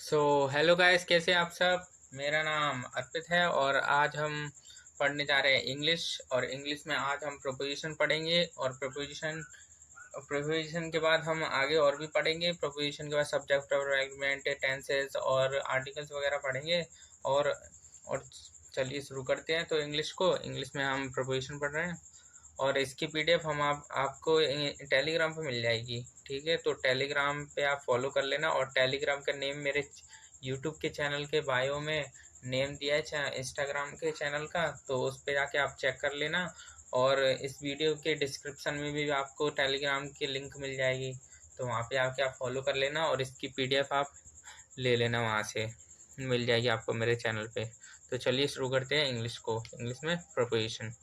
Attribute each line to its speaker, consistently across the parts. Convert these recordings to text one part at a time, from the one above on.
Speaker 1: So hello guys, कैसे आप सब। मेरा नाम अर्पित है और आज हम पढ़ने जा रहे हैं इंग्लिश। और इंग्लिश में आज हम प्रोपोजिशन पढ़ेंगे और प्रोपोजिशन के बाद हम आगे और भी पढ़ेंगे। प्रोपोजिशन के बाद सब्जेक्ट और एग्रीमेंट, टेंसेस और आर्टिकल्स वगैरह पढ़ेंगे। और चलिए शुरू करते हैं। तो इंग्लिश में हम प्रोपोजिशन पढ़ रहे हैं और इसकी पीडीएफ हम आपको टेलीग्राम पे मिल जाएगी। ठीक है, तो टेलीग्राम पे आप फॉलो कर लेना। और टेलीग्राम का नेम मेरे यूट्यूब के चैनल के बायो में नेम दिया है, इंस्टाग्राम के चैनल का, तो उस पर जाके आप चेक कर लेना। और इस वीडियो के डिस्क्रिप्शन में भी आपको टेलीग्राम की लिंक मिल जाएगी, तो वहाँ पे आके आप फॉलो कर लेना और इसकी पीडीएफ आप ले लेना, वहाँ से मिल जाएगी आपको मेरे चैनल पे। तो चलिए शुरू करते हैं इंग्लिश में प्रोपोजिशन।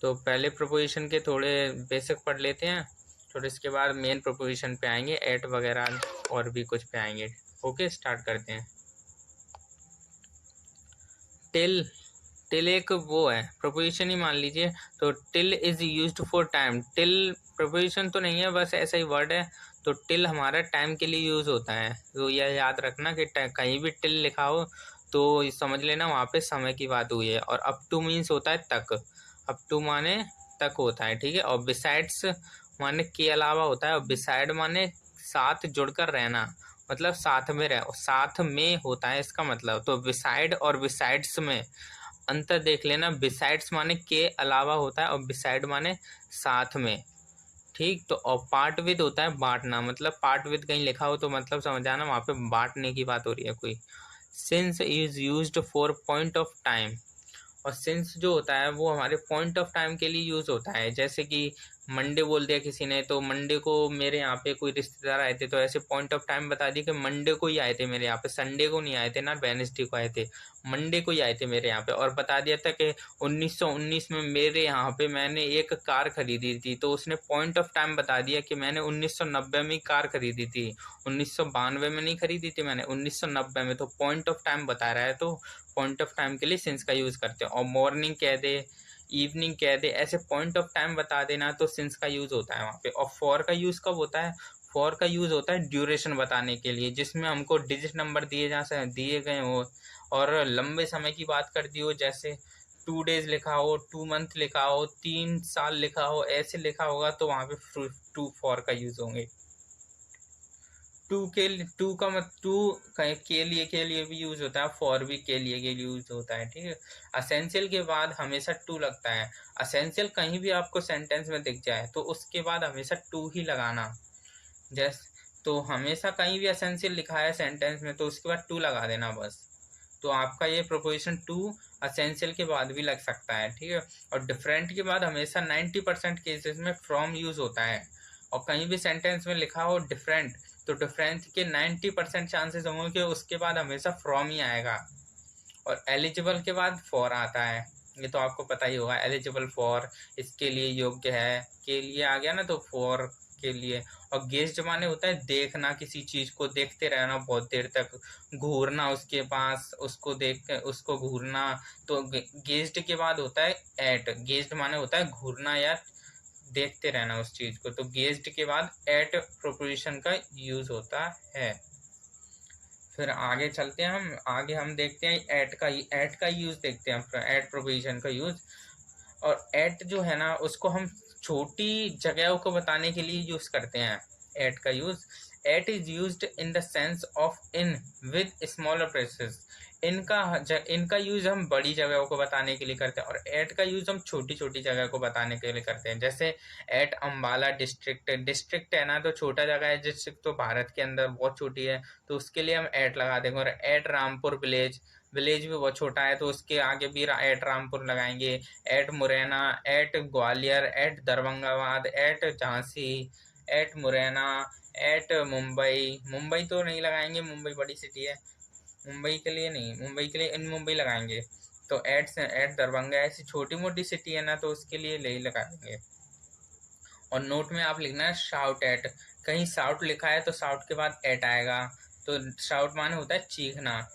Speaker 1: तो पहले प्रोपोजिशन के थोड़े बेसिक पढ़ लेते हैं, फिर इसके बाद मेन प्रोपोजिशन पे आएंगे, एट वगैरह और भी कुछ पे आएंगे। ओके, स्टार्ट करते हैं। टिल टिल एक वो है, प्रोपोजिशन ही मान लीजिए। तो till is used for time. Till proposition तो नहीं है, बस ऐसा ही वर्ड है। तो टिल हमारा टाइम के लिए यूज होता है। तो यह याद रखना कि कहीं भी टिल लिखा हो तो समझ लेना वहाँ पे समय की बात हुई है। और अप टू मीन्स होता है तक। अप टू माने तक होता है, ठीक है। और बिसाइड्स माने के अलावा होता है। और बिसाइड माने साथ जुड़कर रहना, मतलब साथ में रह, साथ में होता है इसका मतलब। तो बिसाइड और बिसाइड्स में अंतर देख लेना। बिसाइड्स माने के अलावा होता है और बिसाइड माने साथ में, ठीक। तो और पार्ट विद होता है बांटना, मतलब पार्ट विद कहीं लिखा हो तो मतलब समझ आना वहाँ पे बांटने की बात हो रही है कोई। Since is used for point of time. और सिंस जो होता है वो हमारे पॉइंट ऑफ टाइम के लिए यूज होता है। जैसे कि मंडे बोल दिया किसी ने, तो मंडे को मेरे यहाँ पे कोई रिश्तेदार आए थे, तो ऐसे पॉइंट ऑफ टाइम बता दिया कि मंडे को ही आए थे मेरे यहाँ पे, संडे को नहीं आए थे ना, वेडनेसडे को आए थे, मंडे को ही आए थे मेरे यहाँ पे। और बता दिया था कि 1919 में मेरे यहाँ पे मैंने एक कार खरीदी थी, तो उसने पॉइंट ऑफ टाइम बता दिया कि मैंने 1990 में कार खरीदी थी, 1992 में नहीं खरीदी थी मैंने, 1990 में। तो पॉइंट ऑफ टाइम बता रहा है, तो पॉइंट ऑफ टाइम के लिए सिंस का यूज करते हैं। और मॉर्निंग कह दे, इवनिंग कह दे, ऐसे पॉइंट ऑफ टाइम बता देना तो सिंस का यूज होता है वहाँ पे। और फॉर का यूज कब होता है? फॉर का यूज होता है ड्यूरेशन बताने के लिए, जिसमें हमको डिजिट नंबर दिए गए हो और लंबे समय की बात कर दी हो, जैसे 2 डेज लिखा हो, 2 मंथ लिखा हो, 3 साल लिखा हो, ऐसे लिखा होगा तो वहाँ पे टू फॉर का यूज होंगे। टू का मत टू के लिए भी यूज होता है, फॉर भी के लिए यूज होता है, ठीक है। असेंशियल के बाद हमेशा टू लगता है। असेंशियल कहीं भी आपको सेंटेंस में दिख जाए तो उसके बाद हमेशा टू ही लगाना। जैसे तो हमेशा कहीं भी असेंशियल लिखा है सेंटेंस में तो उसके बाद टू लगा देना बस। तो आपका ये प्रोपोजिशन टू असेंशियल के बाद भी लग सकता है, ठीक है। और डिफरेंट के बाद हमेशा 90% केसेस में फ्रॉम यूज होता है। और कहीं भी सेंटेंस में लिखा हो डिफरेंट, तो डिफरेंट के 90% चांसेस होंगे कि उसके बाद हमेशा फ्रॉम ही आएगा। और एलिजिबल के बाद फॉर आता है, ये तो आपको पता ही होगा। एलिजिबल फॉर, इसके लिए योग्य है, के लिए आ गया ना, तो फॉर के लिए। और गेज्ड माने होता है देखना, किसी चीज को देखते रहना बहुत देर तक, घूरना उसके पास, उसको देख कर उसको घूरना। तो गेज्ड के बाद होता है एट। गेज्ड माने होता है घूरना या देखते रहना उस चीज को। तो गेज्ड के बाद एट प्रोपोजिशन का यूज होता है। फिर आगे चलते हैं, हम देखते हैं एट का यूज देखते हैं, एट प्रोपोजिशन का यूज। और एट जो है ना, उसको हम छोटी जगहों को बताने के लिए यूज करते हैं। एट का use, at is used in the sense of in with smaller places. इनका यूज हम बड़ी जगहों को बताने के लिए करते हैं और एट का यूज हम छोटी छोटी जगह को बताने के लिए करते हैं। जैसे एट अम्बाला डिस्ट्रिक्ट, डिस्ट्रिक्ट है ना तो छोटा जगह है, डिस्ट्रिक्ट तो भारत के अंदर बहुत छोटी है, तो उसके लिए हम एट लगा देंगे। और एट रामपुर विलेज, विलेज भी बहुत छोटा है तो उसके आगे भी एट रामपुर लगाएंगे। At Morena, at Gwalior, at Darbhangabad, at Jhansi, at Morena, at Mumbai. Mumbai तो नहीं लगाएंगे, मुंबई बड़ी सिटी है, मुंबई के लिए नहीं, मुंबई के लिए इन मुंबई लगाएंगे। तो एट दरभंगा, ऐसी छोटी मोटी सिटी है ना तो उसके लिए ले लगा देंगे। और नोट में आप लिखना है शाउट एट। कहीं शाउट लिखा है तो शाउट के बाद एट आएगा, तो शाउट माने होता है चीखना।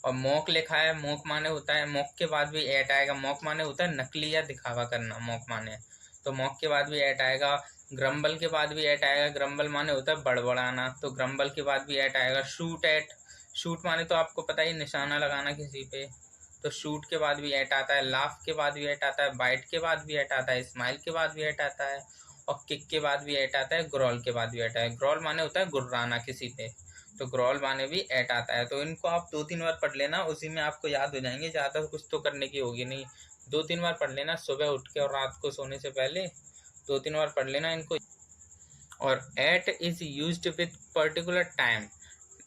Speaker 1: और मॉक लिखा है, मॉक माने होता है, मॉक के बाद भी एट आएगा। मॉक माने होता है नकली या दिखावा करना, मॉक माने, तो मॉक के बाद भी एट आएगा। ग्रम्बल के बाद भी एट आएगा, ग्रम्बल माने होता है बड़बड़ाना, तो ग्रम्बल के बाद भी एट आएगा। शूट एट, शूट माने तो आपको पता ही निशाना लगाना किसी पे, तो शूट के बाद भी एट आता है। लाफ के बाद भी एट आता है, बाइट के बाद भी एट आता है, स्माइल के बाद भी एट आता है, और किक के बाद भी एट आता है, ग्रॉल के बाद भी एट आता है। ग्रॉल माने होता है गुर्राना किसी पे, तो ग्रॉल माने भी एट आता है। तो इनको आप 2-3 बार पढ़ लेना, उसी में आपको याद हो जाएंगे, ज़्यादा कुछ तो करने की होगी नहीं। 2-3 बार पढ़ लेना, सुबह उठ के और रात को सोने से पहले 2-3 बार पढ़ लेना इनको। और at is used with particular time,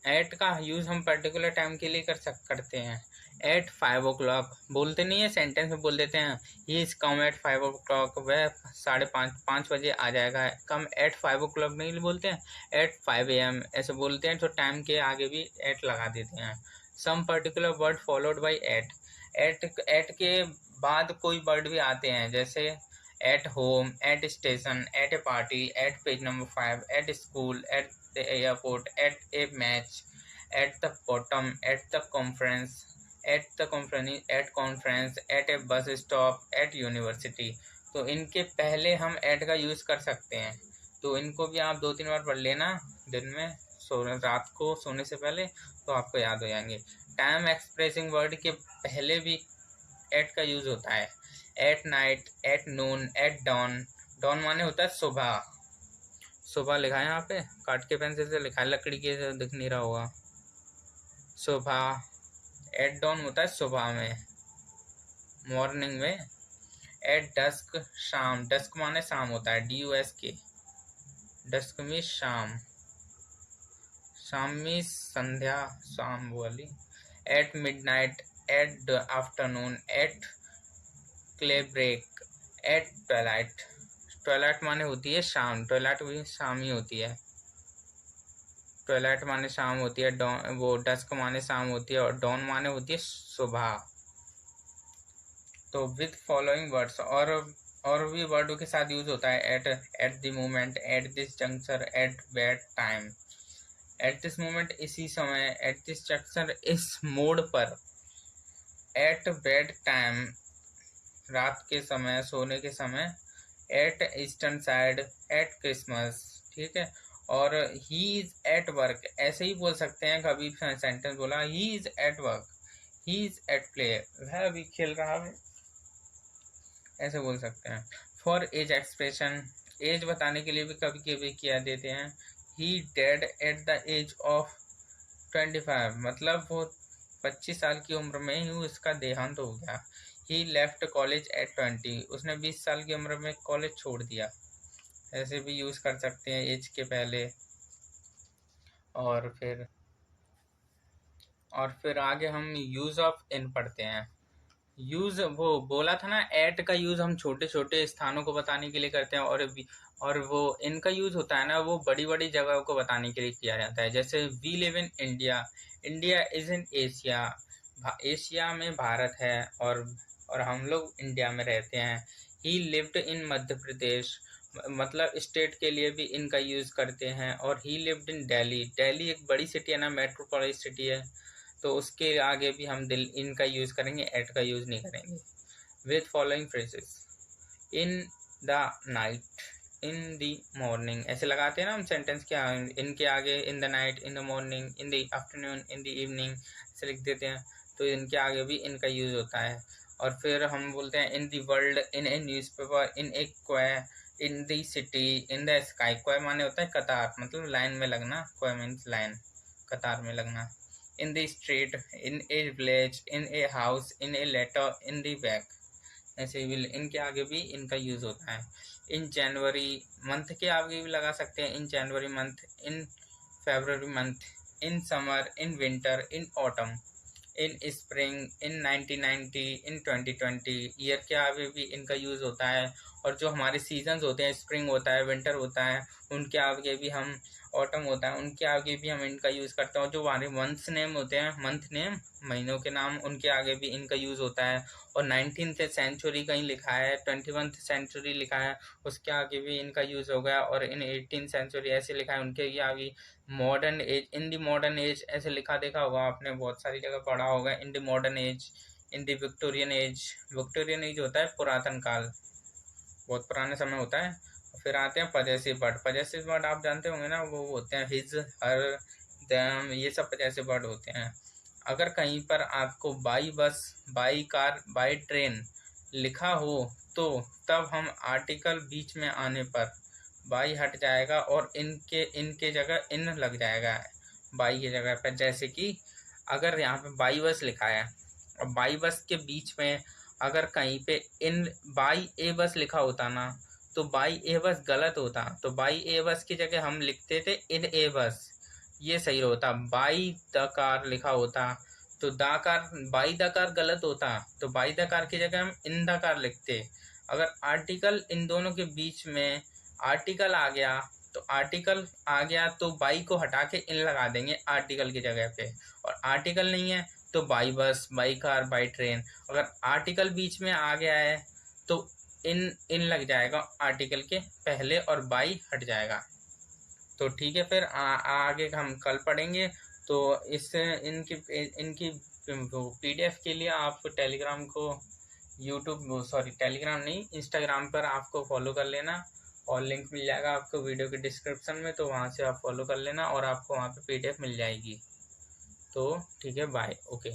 Speaker 1: at का यूज हम पर्टिकुलर टाइम के लिए करते हैं। एट 5 o'clock बोलते नहीं है, सेंटेंस में बोल देते हैं he is come eight 5 o'clock, वह 5:30 बजे आ जाएगा। कम एट 5 o'clock नहीं बोलते हैं, एट 5 AM ऐसे बोलते हैं, तो टाइम के आगे भी एट लगा देते हैं। Some particular word followed by at, at के बाद कोई वर्ड भी आते हैं, जैसे at home, at station, at a party, at page number 5, at school, at the airport, at a match, at the bottom, at the conference, at conference, at a bus stop, at university। तो इनके पहले हम at का use कर सकते हैं, तो इनको भी आप 2-3 बार पढ़ लेना दिन में, रात को सोने से पहले, तो आपको याद हो जाएंगे। टाइम एक्सप्रेसिंग वर्ड के पहले भी at का यूज़ होता है। At night, at noon, at dawn, dawn माने होता है सुबह, सुबह लिखा है यहाँ पे, काट के पेंसिल से लिखा है, लकड़ी के दिख नहीं रहा होगा। सुबह, एट डॉन होता है सुबह में, मॉर्निंग में। एट डस्क, शाम, डस्क माने शाम होता है, DUSK, डस्क में शाम, शाम में संध्या, शाम वाली। At midnight, at afternoon, at daybreak, at twilight, twilight माने होती है शाम, ट्वेलाइट भी शाम ही होती है, ट्वेलाइट माने शाम होती है, डॉन वो डस्क माने शाम होती है, और डॉन माने होती है सुबह। तो विद फॉलोइंग वर्ड्स, और भी वर्डों के साथ यूज होता है। At the moment, at this junction, at bad time, at this moment इसी समय, एट दिस जंक्शन इस मोड़ पर, एट बैड टाइम रात के समय, सोने के समय, at eastern side, at Christmas, ठीक है। और ही इज एट वर्क ऐसे ही बोल सकते हैं, कभी सेंटेंस बोला he is at work, he is at play, वह अभी खेल रहा है, ऐसे बोल सकते हैं। फॉर एज एक्सप्रेशन, एज बताने के लिए भी कभी कभी किया देते हैं। He dead at the age of 25, मतलब वो 25 साल की उम्र में ही उसका देहांत हो गया। ही लेफ्ट कॉलेज एट 20, उसने 20 साल की उम्र में कॉलेज छोड़ दिया, ऐसे भी यूज़ कर सकते हैं एज के पहले। और फिर आगे हम यूज़ ऑफ इन पढ़ते हैं। यूज़ वो बोला था ना, एट का यूज़ हम छोटे छोटे स्थानों को बताने के लिए करते हैं, और वो इनका यूज़ होता है ना, वो बड़ी बड़ी जगहों को बताने के लिए किया जाता है। जैसे we live in India, India is in Asia, Asia में भारत है, और हम लोग इंडिया में रहते हैं। ही लिव्ड इन मध्य प्रदेश, मतलब स्टेट के लिए भी इनका यूज़ करते हैं। और ही लिव्ड इन दिल्ली, दिल्ली एक बड़ी सिटी है ना, मेट्रोपॉलिटन सिटी है, तो उसके आगे भी हम इनका यूज़ करेंगे, एट का यूज़ नहीं करेंगे। With following phrases, in the night, in the morning, ऐसे लगाते हैं ना हम सेंटेंस के इनके आगे, in the night, in the morning, in the afternoon, in the evening, ऐसे लिख देते हैं, तो इनके आगे भी इनका यूज़ होता है। और फिर हम बोलते हैं in the world, in a newspaper, in a क्वाय, in the city, in the sky. क्वाय माने होता है कतार, मतलब लाइन में लगना, क्वाय मीन्स लाइन, कतार में लगना। in the street, in a village, in a house, in a letter, in the bag, ऐसे भी इनके आगे भी इनका यूज होता है। इन जनवरी, मंथ के आगे भी लगा सकते हैं, in January month, in February month, in summer, in winter, in autumn, in spring, in 1990, in 2020, year के आगे भी इनका यूज होता है। और जो हमारे सीजन्स होते हैं, स्प्रिंग होता है, विंटर होता है, उनके आगे भी हम, ऑटम होता है, उनके आगे भी हम इनका यूज़ करते हैं। और जो हमारे मंथ्स नेम होते हैं, मंथ नेम महीनों के नाम, उनके आगे भी इनका यूज़ होता है। और 19th सेंचुरी कहीं लिखा है, 21st सेंचुरी लिखा है, उसके आगे भी इनका यूज़ हो गया। और इन 18th सेंचुरी ऐसे लिखा है, उनके आगे modern age, in the modern age ऐसे लिखा देखा होगा आपने, बहुत सारी जगह पढ़ा होगा। In the modern age, in the Victorian age, Victorian age होता है पुरातन काल, बहुत पुराने समय होता है, फिर आते हैं पजेसिव वर्ड। पजेसिव वर्ड आप जानते होंगे ना, वो होते हैं हिज, हर, देम, ये सब पजेसिव वर्ड होते हैं। अगर कहीं पर आपको by bus, by car, by train लिखा हो तो तब हम आर्टिकल बीच में आने पर बाई हट जाएगा और इनके जगह इन लग जाएगा बाई की जगह पर। जैसे कि अगर यहाँ पे बाई बस लिखा है और बाई बस के बीच में अगर कहीं पे इन बाई ए बस लिखा होता ना, तो बाई ए बस गलत होता, तो बाई ए बस की जगह हम लिखते थे इन ए बस, ये सही होता। बाई द कार लिखा होता तो the car, by the car गलत होता, तो बाई द कार की जगह हम इन द कार लिखते। अगर आर्टिकल इन दोनों के बीच में आर्टिकल आ गया, तो आर्टिकल आ गया तो बाई को हटा के इन लगा देंगे आर्टिकल की जगह पे, और आर्टिकल नहीं है तो by bus, by car, by train. अगर आर्टिकल बीच में आ गया है तो इन लग जाएगा आर्टिकल के पहले और बाई हट जाएगा। तो ठीक है, फिर आगे हम कल पढ़ेंगे। तो इससे इनकी पीडीएफ के लिए आप टेलीग्राम को, यूट्यूब, सॉरी टेलीग्राम नहीं, इंस्टाग्राम पर आपको फॉलो कर लेना और लिंक मिल जाएगा आपको वीडियो के डिस्क्रिप्शन में, तो वहाँ से आप फॉलो कर लेना और आपको वहाँ पे पीडीएफ मिल जाएगी। तो ठीक है, बाय, ओके।